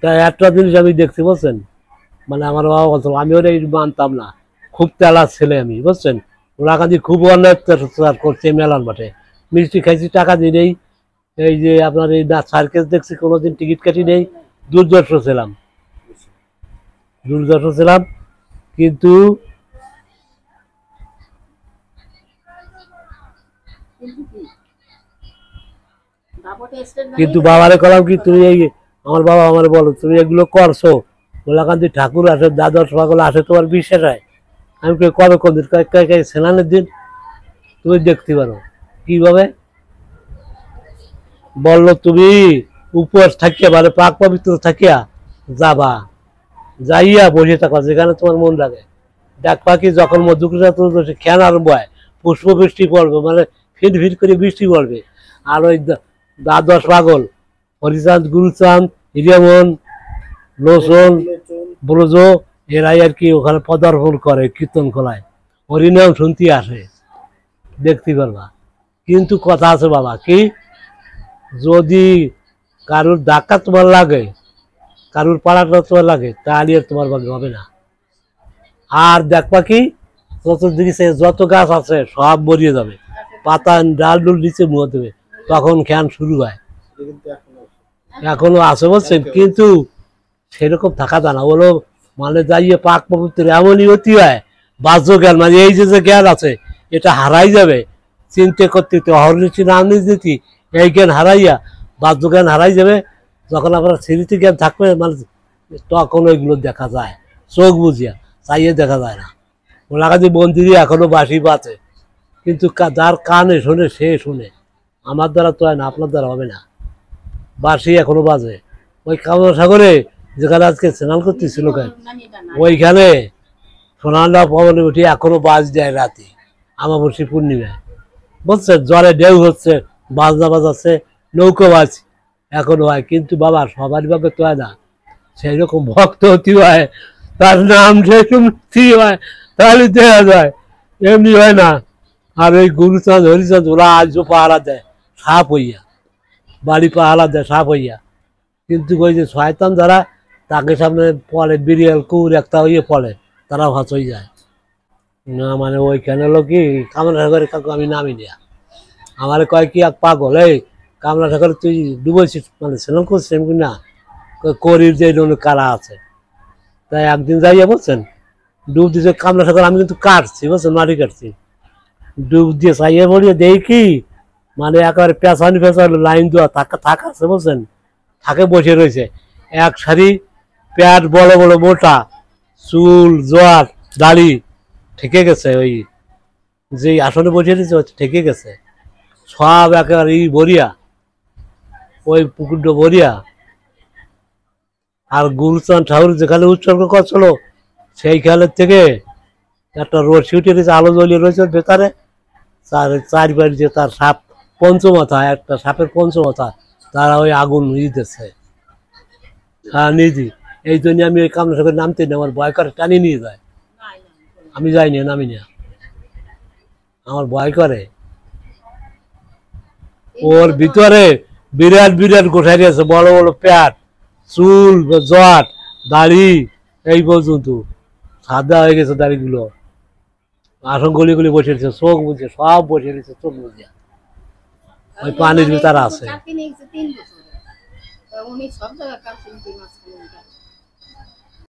তাই একটা জিনিস আমি দেখছি বুঝছেন, মানে আমার বাবা বলতো আমি ওরা মানতাম না, খুব তেলার ছেলে আমি বুঝছেন। ওরা কাজে খুব অন্যায় অত্যাচার করছে মেলার মাঠে। মিষ্টি খাইছি, টাকা দিই নেই। এই যে আপনার এই না সার্কেস দেখছি, কোনোদিন টিকিট কাটি নেই। দুর্দর্শ ছিলাম, দুর্দর্শ ছিলাম। কিন্তু কিন্তু বাবারে কলাম কি তুমি এই, আমার বাবা আমার বলো তুমি এগুলো করছো, গোলাকান্দি ঠাকুর আসে, দ্বাদশ পাগল আসে, তোমার বিশ্বাস হয়? আমি কবে কোন দিন, স্নানের দিন তুমি দেখতে পারো। কিভাবে বললো তুমি উপবাস থাকিয়া মানে পাক পবিত্র থাকিয়া যাবা, যাইয়া বসে থাকবা যেখানে তোমার মন লাগে। দেখবা কি যখন মধুকৃষ্ণ চতুর্দশী খেয়াল আরম্ভ হয়, পুষ্প বৃষ্টি পড়বে, মানে ফিট ফিট করে বৃষ্টি পড়বে। আর ওই দ্বাদশ পাগল হরিচাঁদ, গুরুচাঁদ, হিরিয়ামন, লোচন, ব্রজ, এরাই আর কি ওখানে পদার্পণ করে কীর্তন খোলায়, হরিনাম শুনতে আসে, দেখতে পারবা। কিন্তু কথা আছে বাবা কি, যদি কারুর ধাক্কা তোমার লাগে, কারুর পাড়াটা তোমার লাগে, তাহলে আর তোমার ভাগ্য হবে না। আর দেখবা কি চতুর্দিকে যত গাছ আছে সব মরিয়ে যাবে, পাতা ডাল ডুল নিচে মুয়ে দেবে, তখন খ্যান শুরু হয়। এখনো আছে বলছেন, কিন্তু সেরকম থাকা যায় না। বলো মানে যাইয়ে পাক পবিত্র এমনই অতি হয়, বাহ্য জ্ঞান মানে এই যে যে জ্ঞান আছে এটা হারাই যাবে। চিন্তা করতে অহর্নিশি নাম নিতে এই জ্ঞান হারাইয়া বাহ্য জ্ঞান হারাই যাবে। যখন আপনার স্মৃতি জ্ঞান থাকবে মানে তখন ওইগুলো দেখা যায়, চোখ বুঝিয়া, চাইয়ে দেখা যায় না। ওলাকাদি মন্দিরে এখনো বাঁশি বাজে, কিন্তু যার কানে শোনে সে শোনে, আমার দ্বারা তো হয় না, আপনার দ্বারা হবে না। বাঁশি এখনো বাজে ওই কামনা সাগরে, যেখানে আজকে স্নান করতেছিল ওইখানে সোনান্ডা পবনে উঠে এখনো বাজ দেয় রাতে আমাবস্যী পূর্ণিমায়, বুঝছেন। জলে ঢেউ হচ্ছে, বাজনা বাজাচ্ছে, নৌকো বাজ এখনো হয়। কিন্তু বাবা সবারই ভাবে তো হয় না, সেই রকম ভক্ত হতে হয়, তার নাম সেরকম হয়, তাহলে দেখা যায়, এমনি হয় না। আর ওই গুরুচাঁদ হরিচাঁদ ওরা আজও পাহারা দেয় সাপ হইয়া, বাড়ি পাহারা দেয় সাপ হইয়া। কিন্তু ওই যে শয়তান যারা তাকে সামনে পড়ে, বিড়িয়াল কুকুর একটা হইয়ে পড়ে, তারা ভাস হয়ে যায় না। মানে ওইখানে হলো কি কামনা সাগরে কাকু আমি নামি নিয়া, আমার কয় কি এক পাগল, এই কামনা সাগরে তুই ডুবেছিস মানে স্নান করছিস এমনি না, করির যে কারা আছে। তাই একদিন যাইয়া বলছেন ডুব দিয়েছে কামনা সাগর, আমি কিন্তু কাটছি বুঝছেন, মাটি কাটছি, ডুব দিয়ে চাইয়ে পড়িয়ে দেখি মানে একেবারে পেঁচানি পেঁচানো লাইন দেওয়া থাকা আছে বুঝছেন, থাকে বসে রয়েছে এক সারি, প্যাট বড় বড় মোটা, চুল জোয়ার দাড়ি ঠেকে গেছে, ওই যে আসনে বসে রয়েছে ঠেকে গেছে সব একেবারে বরিয়া, ওই পুকুরটা বরিয়া। আর গুরুচাঁদ ঠাকুর যেখানে উৎসর্গ করছিল সেই খেলের থেকে একটা রশি উঠে রয়েছে, আলো জ্বলিয়ে রয়েছে ভেতরে, চারবার যে তার সাপ পঞ্চমাথা, একটা সাপের পঞ্চমাথা, তারা ওই আগুন নিতেছে। হ্যাঁ নিজি, এই জন্য আমি ওই কামনা সাগরে নামতে নিই, আমার ভয় করে টানি নিয়ে যায়, আমি যাইনি, নামি না, আমার ভয় করে। ওর ভিতরে বিরাট বিরাট গোঠারি আছে, বড় বড় প্যাট, চুল জট দাড়ি, এই পর্যন্ত সাদা হয়ে গেছে দাড়িগুলো, আসন গলি গলি বসে রয়েছে, চোখ বুঝে সব বসে রয়েছে, চোখ বুঝে ওই পানির ভিতরে আছে।